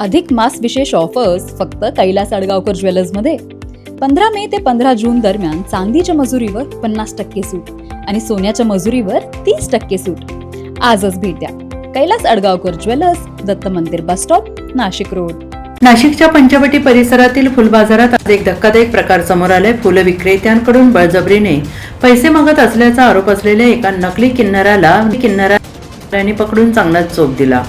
अधिक मास विशेष ऑफर्स फक्त कैलास अडगावकर ज्वेलर्समध्ये. 15 मे ते 15 जून दरम्यान चांदीच्या मजुरीवर 50% सूट आणि सोन्याच्या मजुरीवर 30% सूट. आजच भेट द्या. कैलास अडगावकर ज्वेलर्स, दत्त मंदिर बस स्टॉप, नाशिक रोड. नाशिकच्या पंचवटी परिसरातील फुल बाजारात आज एक धक्कादायक प्रकार समोर आलाय. फुल विक्रेत्यांकडून बळजबरीने पैसे मागत असल्याचा आरोप असलेल्या एका नकली किन्नराने पकडून चांगलाच चोप दिला.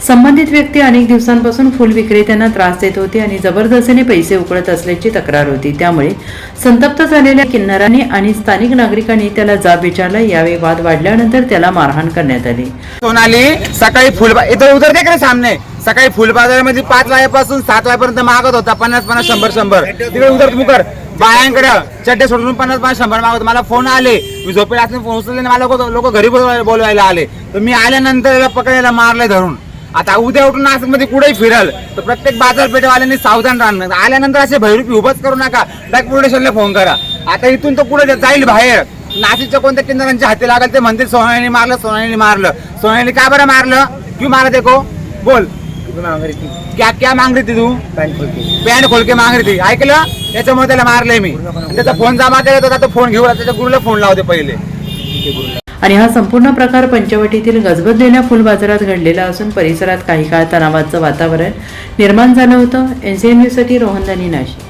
संबंधित व्यक्ती अनेक दिवसांपासून फुल विक्रेत्यांना त्रास देत होती आणि जबरदस्तीने पैसे उकळत असल्याची तक्रार होती. त्यामुळे संतप्त झालेल्या किन्नराने आणि स्थानिक नागरिकांनी त्याला जाब विचारला. यावेळी वाद वाढल्यानंतर त्याला मारहाण करण्यात आली. सोनाली सकाळी इथं उतरते का सामने, सकाळी फुल बाजारामध्ये 5 वाजेपासून 7 वाजेपर्यंत मागत होता 50-50 100-100. तिकडे उतर मुकर बायांकडे चड्डे सोडून 50-50 मागत. मला फोन आले, मी झोपेला असले फोन उचलले, मला लोक घरी बोलवायला आले. तर मी आल्यानंतर याला पकडायला मारलंय धरून. आता उद्या उठून नाशिक मध्ये कुठेही फिरल तर प्रत्येक बाजारपेठेवाल्यांनी सावधान राहणं. आल्यानंतर असे भैरूपी उभंच करू नका, डायरेक्ट पोलीस स्टेशनला फोन करा. आता इथून तो पुढे जाईल बाहेर, नाशिकच्या कोणत्या किन्नरांच्या हाती लागल ते म्हणतील सोनालीने मारलं, सोनालीने मारलं. सोनालीने का बरं मारलं, क्यों मारा देखो बोल. क्या मांग रही थी तू? पॅन्ट खोल के मांग रही थी. ऐकलं, त्याच्यामुळे त्याला मारलंय मी. त्याचा फोन जमा केला होता, तो फोन घेऊन त्याच्या गुरुला फोन लावते पहिले. आणि हा संपूर्ण प्रकार पंचवटीतील गजबजलेल्या फुल बाजारात घडलेला असून परिसरात काही काळ तणावाचं वातावरण निर्माण झालं होतं. NCN न्यूजसाठी रोहन दानी, नाशिक.